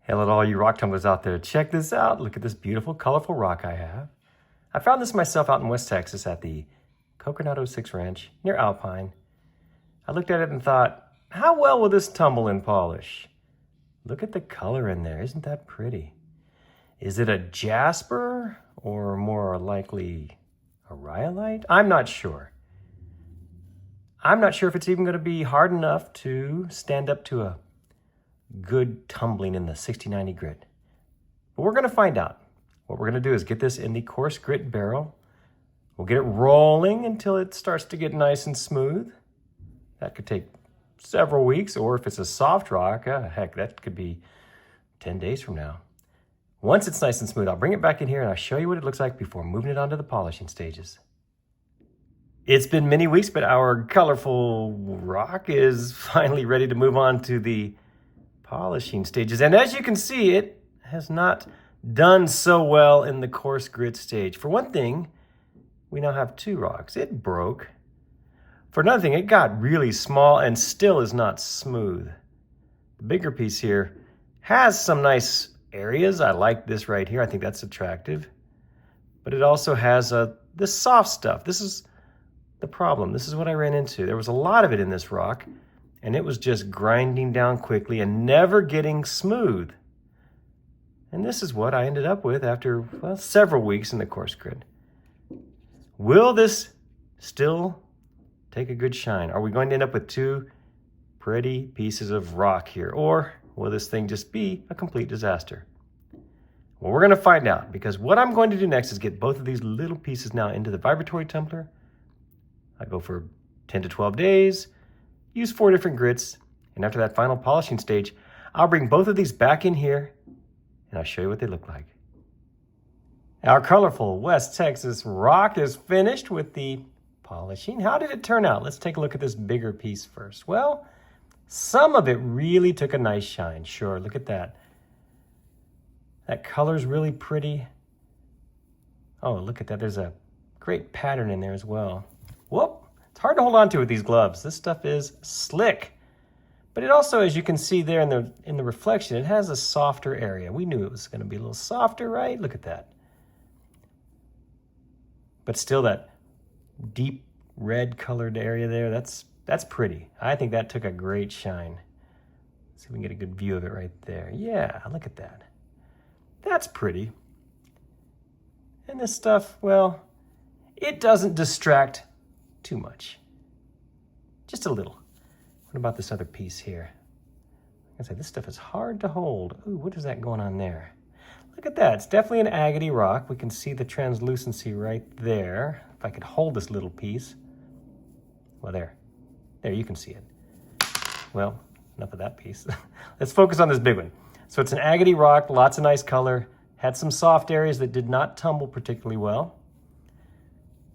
Hello to all you rock tumblers out there. Check this out. Look at this beautiful, colorful rock I have. I found this myself out in West Texas at the Kokernot 06 Ranch near Alpine. I looked at it and thought, how well will this tumble in polish? Look at the color in there. Isn't that pretty? Is it a jasper or more likely a rhyolite? I'm not sure. I'm not sure if it's even going to be hard enough to stand up to a good tumbling in the 60-90 grit. But we're going to find out. What we're going to do is get this in the coarse grit barrel. We'll get it rolling until it starts to get nice and smooth. That could take several weeks, or if it's a soft rock, heck, that could be 10 days from now. Once it's nice and smooth, I'll bring it back in here and I'll show you what it looks like before moving it on to the polishing stages. It's been many weeks, but our colorful rock is finally ready to move on to the polishing stages. And as you can see, it has not done so well in the coarse grit stage. For one thing, we now have two rocks. It broke. For another thing, it got really small and still is not smooth. The bigger piece here has some nice areas. I like this right here. I think that's attractive. But it also has this soft stuff. This is the problem. This is what I ran into. There was a lot of it in this rock, and it was just grinding down quickly and never getting smooth. And this is what I ended up with after, well, several weeks in the coarse grit. Will this still take a good shine? Are we going to end up with two pretty pieces of rock here? Or will this thing just be a complete disaster? Well, we're going to find out, because what I'm going to do next is get both of these little pieces now into the vibratory tumbler. I go for 10 to 12 days, use 4 different grits, and after that final polishing stage, I'll bring both of these back in here and I'll show you what they look like. Our colorful West Texas rock is finished with the polishing. How did it turn out? Let's take a look at this bigger piece first. Well, some of it really took a nice shine. Sure, look at that. That color's really pretty. Oh, look at that. There's a great pattern in there as well. Whoop! It's hard to hold on to with these gloves. This stuff is slick. But it also, as you can see there in the reflection, it has a softer area. We knew it was going to be a little softer, right? Look at that. But still, that deep red colored area there, that's pretty. I think that took a great shine. Let's see if we can get a good view of it right there. Yeah, look at that. That's pretty. And this stuff, well, it doesn't distract too much. Just a little. What about this other piece here? I say this stuff is hard to hold. Ooh, what is that going on there? Look at that. It's definitely an agate rock. We can see the translucency right there. If I could hold this little piece. Well, there, you can see it. Well, enough of that piece. Let's focus on this big one. So it's an agate rock, lots of nice color, had some soft areas that did not tumble particularly well.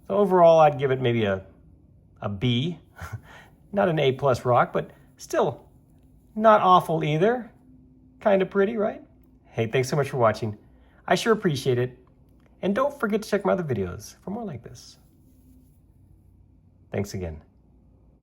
So overall, I'd give it maybe a B. Not an A+ rock, but still not awful either. Kind of pretty, right? Hey, thanks so much for watching. I sure appreciate it. And don't forget to check my other videos for more like this. Thanks again.